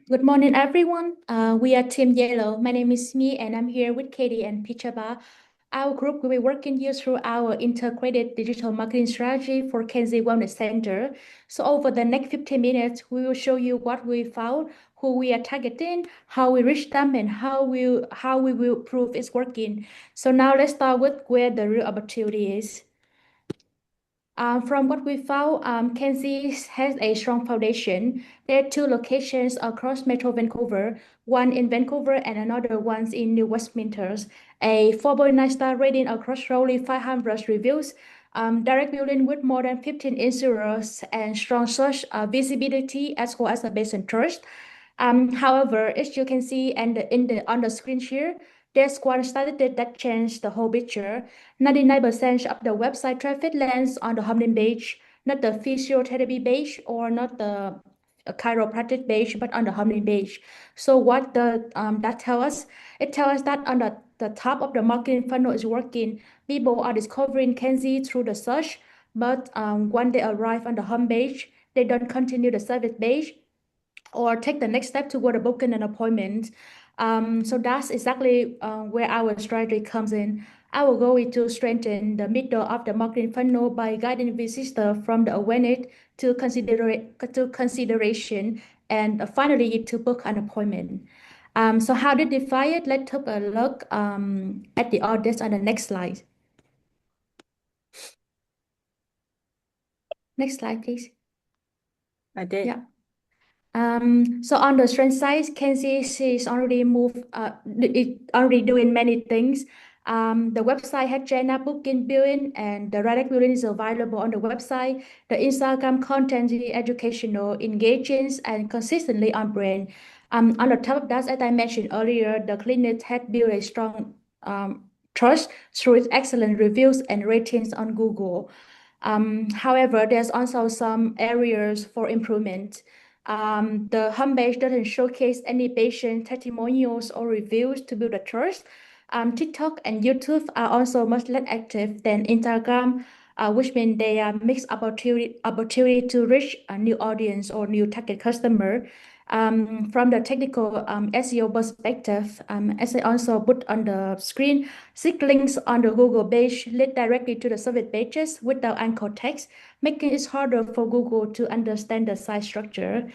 Good morning, everyone. We are Team Yellow. My name is Me, and I'm here with Katie and Pichaba. Our group will be working you through our integrated digital marketing strategy for Kenzie Wellness Center. So over the next 15 minutes, we will show you what we found, who we are targeting, how we reach them, and how we will prove it's working. So now let's start with where the real opportunity is. From what we found, Kansas has a strong foundation. There are two locations across Metro Vancouver, one in Vancouver and another one in New Westminster. A 4.9-star rating across roughly 500 reviews, direct billing with more than 15 insurers, and strong search visibility as well as a base interest. However, as you can see and on the screen here, there's one statistic that changed the whole picture. 99% of the website traffic lands on the homepage page, not the physiotherapy page or not the chiropractic page, but on the homepage page. So what that tell us? It tells us that on the top of the marketing funnel is working. People are discovering Kenzie through the search, but when they arrive on the homepage, they don't continue the service page or take the next step toward booking an appointment. So that's exactly where our strategy comes in. Our goal is to strengthen the middle of the marketing funnel by guiding visitors from the awareness to consideration and finally to book an appointment. So how did they find it? Let's take a look at the audience on the next slide. Next slide, please. I did. Yeah. So on the strength side, Kenzie is already already doing many things. The website has Jenna booking billing and the direct billing is available on the website. The Instagram content is educational, engaging, and consistently on brand. On the top of that, as I mentioned earlier, the clinic had built a strong trust through its excellent reviews and ratings on Google. However, there's also some areas for improvement. The homepage doesn't showcase any patient testimonials or reviews to build a trust. TikTok and YouTube are also much less active than Instagram, which means they are mixed opportunity to reach a new audience or new target customer. From the technical SEO perspective, as I also put on the screen, seek links on the Google page lead directly to the service pages without anchor text, making it harder for Google to understand the site structure.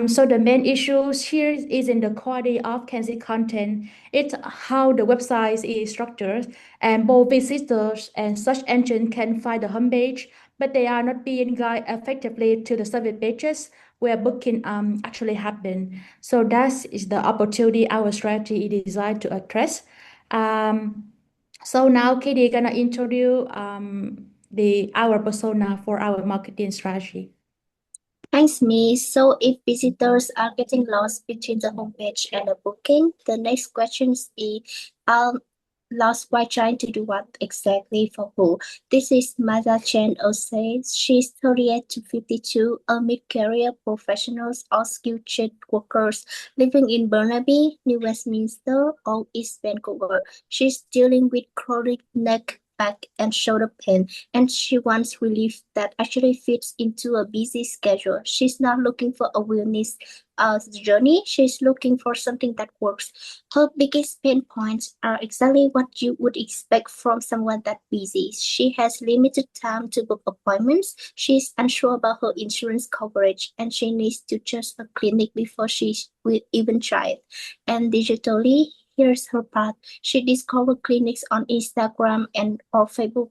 So the main issues here is in the quality of Kenzie content. It's how the website is structured, and both visitors and search engine can find the homepage, but they are not being guided effectively to the service pages where booking actually happen. So that is the opportunity our strategy is designed to address. So now Katie gonna introduce the our persona for our marketing strategy. Thanks, me. So if visitors are getting lost between the homepage and the booking, the next question is, lost while trying to do what exactly for who? This is Maza Chen Osei. She's 38 to 52, a mid-career professionals or skilled trade workers living in Burnaby, New Westminster, or East Vancouver. She's dealing with chronic neck, back, and shoulder pain, and she wants relief that actually fits into a busy schedule. She's not looking for a wellness journey, she's looking for something that works. Her biggest pain points are exactly what you would expect from someone that busy. She has limited time to book appointments, she's unsure about her insurance coverage, and she needs to choose a clinic before she will even try it. And digitally, here's her path. She discovered clinics on Instagram and or Facebook.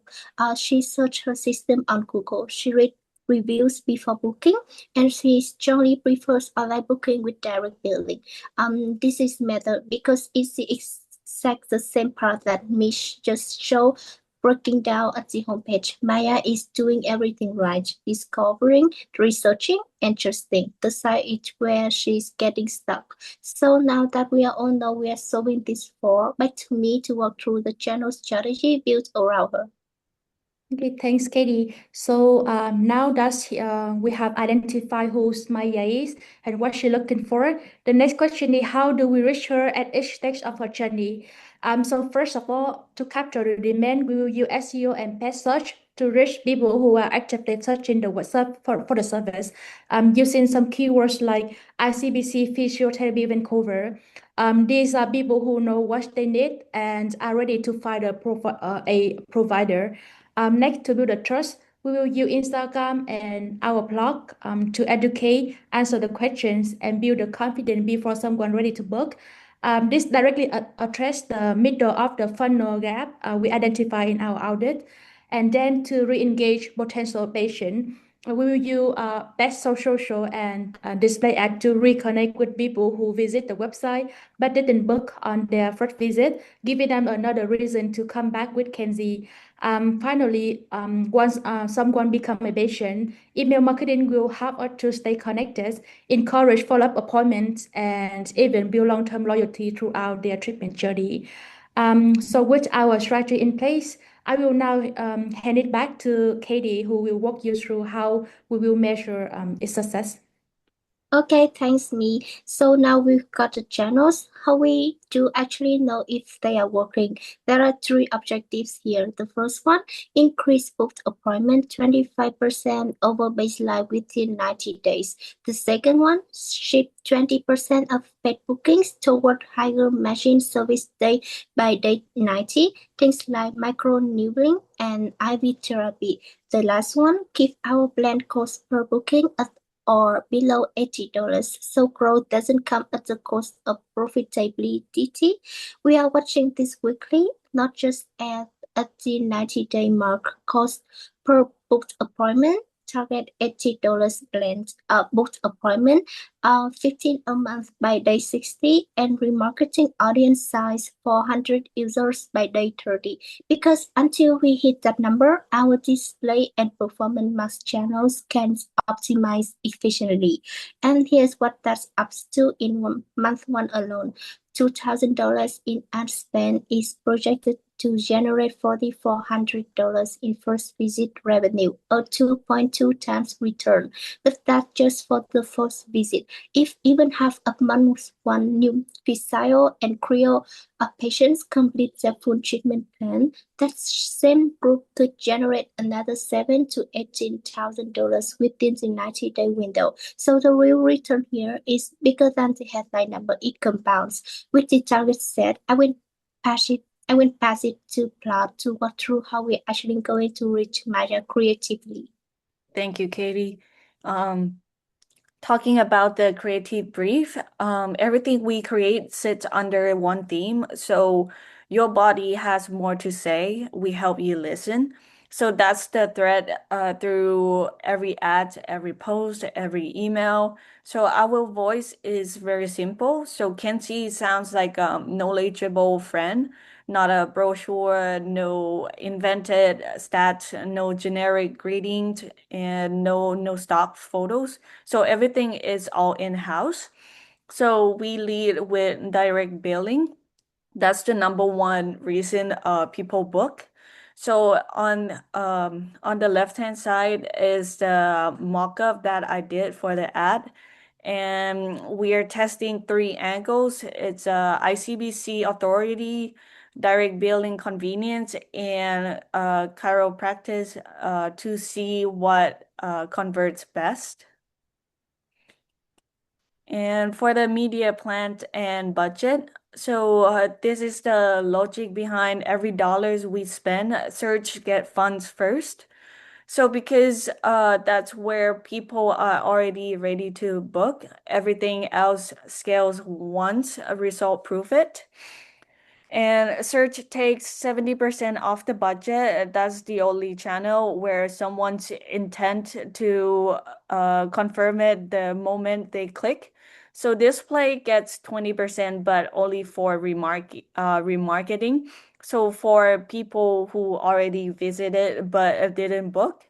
She searched her system on Google. She read reviews before booking, and she strongly prefers online booking with direct billing. This is method because it's the exact the same part that Mish just showed. Breaking down at the homepage, Maya is doing everything right, discovering, researching, and trusting. The site is where she's getting stuck. So now that we are all know we are solving this for, back to me to walk through the channel strategy built around her. Okay, thanks, Katie. So now that we have identified who Maya is and what she's looking for, the next question is how do we reach her at each stage of her journey? So first of all, to capture the demand, we will use SEO and paid search to reach people who are actively searching the WhatsApp for the service, using some keywords like ICBC Physiotherapy Vancouver. These are people who know what they need and are ready to find a provider. Next, to build the trust, we will use Instagram and our blog to educate, answer the questions, and build the confidence before someone ready to book. This directly address the middle of the funnel gap we identify in our audit. And then to re-engage potential patient, we will use best social and display ad to reconnect with people who visit the website but didn't book on their first visit, giving them another reason to come back with Kenzie. Finally, once someone become a patient, email marketing will help us to stay connected, encourage follow-up appointments, and even build long-term loyalty throughout their treatment journey. So with our strategy in place, I will now hand it back to Katie, who will walk you through how we will measure its success. Okay, thanks, me. So now we've got the channels. How we do actually know if they are working? There are three objectives here. The first one, increase booked appointment 25% over baseline within 90 days. The second one, shift 20% of paid bookings toward higher machine service day by day 90, things like microneedling and IV therapy. The last one, keep our blend cost per booking at or below $80. So growth doesn't come at the cost of profitability. We are watching this weekly, not just at the 90-day mark. Cost per booked appointment, target $80 blend booked appointment, 15 a month by day 60, and remarketing audience size 400 users by day 30. Because until we hit that number, our display and performance max channels can optimize efficiently. And here's what that's up to in month one alone. $2,000 in ad spend is projected to generate $4,400 in first visit revenue, a 2.2 times return. But that's just for the first visit. If even half of month one new physio and cryo patients complete their full treatment plan, that same group could generate another $7,000 to $18,000 within the 90-day window. So the real return here is bigger than the headline number. It compounds. With the target set, I will pass it to Plot to walk through how we're actually going to reach Maya creatively. Thank you, Katie. Talking about the creative brief, everything we create sits under one theme. So your body has more to say. We help you listen. So that's the thread through every ad, every post, every email. So our voice is very simple. So Kenzie sounds like a knowledgeable friend, not a brochure, no invented stats, no generic greetings, and no stock photos. So everything is all in-house. So we lead with direct billing. That's the number one reason people book. So on the left-hand side is the mock-up that I did for the ad. And we are testing three angles. It's ICBC authority, direct billing convenience, and chiropractic to see what converts best. And for the media plan and budget, so this is the logic behind every dollars we spend. Search get funds first. So because that's where people are already ready to book, everything else scales once a result prove it. And search takes 70% off the budget. That's the only channel where someone's intent to confirm it the moment they click. So display gets 20%, but only for remarketing. So for people who already visited but didn't book.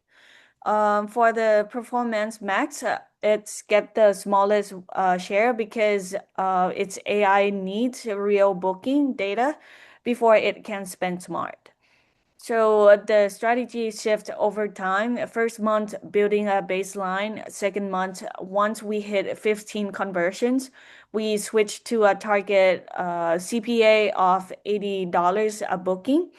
For the performance max, it's get the smallest share because its AI needs real booking data before it can spend smart. So the strategy shifts over time. First month, building a baseline. Second month, once we hit 15 conversions, we switch to a target CPA of $80 a booking.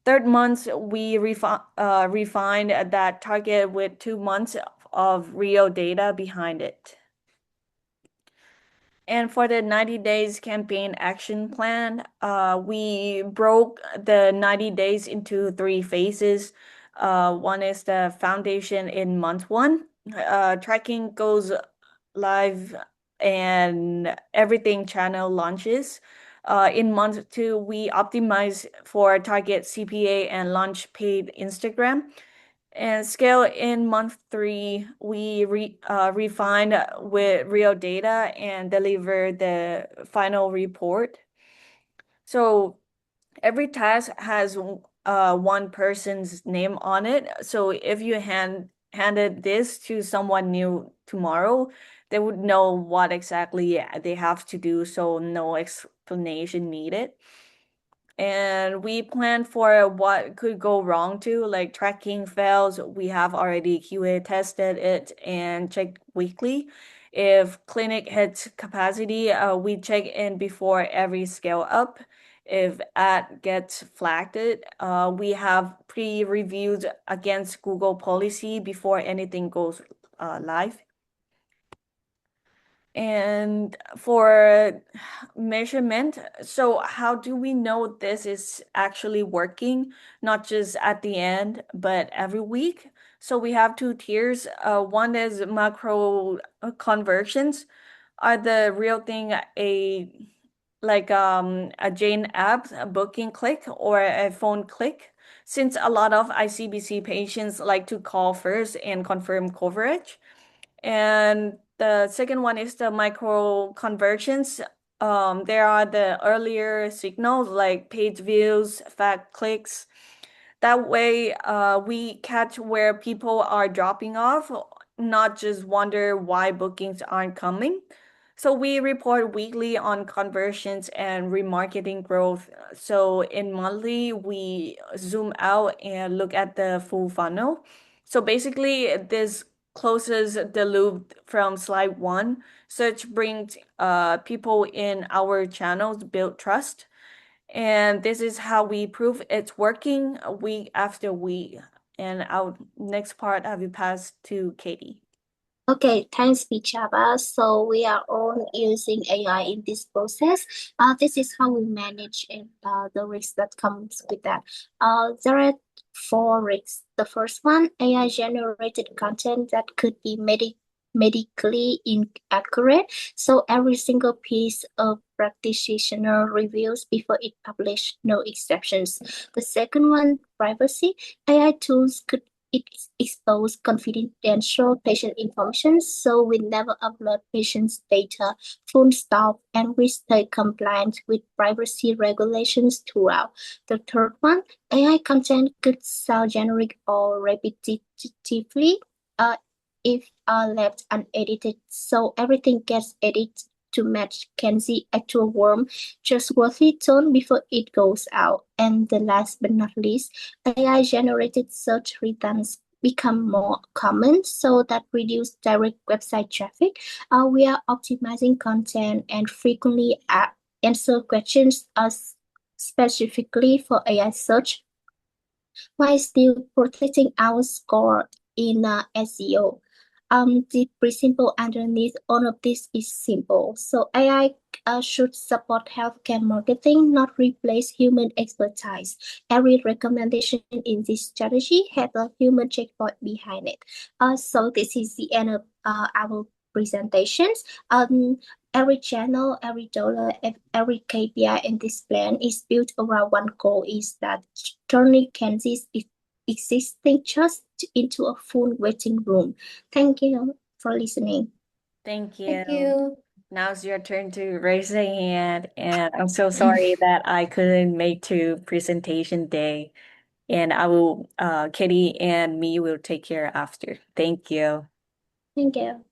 Third month, we refined that target with 2 months of real data behind it. And for the 90 days campaign action plan, we broke the 90 days into 3 phases. One is the foundation in month one. Tracking goes live and everything channel launches. In month two, we optimize for target CPA and launch paid Instagram. And scale in month three, we refine with real data and deliver the final report. So every task has one person's name on it. So if you handed this to someone new tomorrow, they would know what exactly they have to do, so no explanation needed. And we plan for what could go wrong too, like tracking fails. We have already QA tested it and checked weekly. If clinic hits capacity, we check in before every scale up. If ad gets flagged, we have pre-reviewed against Google policy before anything goes live. And for measurement, so how do we know this is actually working, not just at the end, but every week? So we have 2 tiers. One is macro conversions. Are the real thing a Jane app, a booking click, or a phone click? Since a lot of ICBC patients like to call first and confirm coverage. And the second one is the micro conversions. There are the earlier signals like page views, fact clicks. That way, we catch where people are dropping off, not just wonder why bookings aren't coming. So we report weekly on conversions and remarketing growth. So in monthly, we zoom out and look at the full funnel. So basically, this closes the loop from slide one. Search brings people in our channels, build trust. And this is how we prove it's working week after week. And our next part, I will pass to Katie. Okay, thanks, Pichaba. So we are all using AI in this process. This is how we manage the risks that comes with that. There are 4 risks. The first one, AI generated content that could be medically inaccurate. So every single piece of practitioner reviews before it published, no exceptions. The second one, privacy. AI tools could it expose confidential patient information, so we never upload patients' data, full stop, and we stay compliant with privacy regulations throughout. The third one, AI content could sound generic or repetitively if left unedited, so everything gets edited to match Kenzie's actual warm, trustworthy tone before it goes out. And the last but not least, AI generated search returns become more common, so that reduce direct website traffic. We are optimizing content and frequently answer questions specifically for AI search while still protecting our score in SEO. The principle underneath all of this is simple. So AI should support healthcare marketing, not replace human expertise. Every recommendation in this strategy has a human checkpoint behind it. So this is the end of our presentations. Every channel, every dollar, every KPI in this plan is built around one goal: is that turning Kansas existing trust into a full waiting room. Thank you for listening. Thank you. Thank you. Now it's your turn to raise a hand, and I'm so sorry that I couldn't make to presentation day. And Katie and me will take care after. Thank you. Thank you.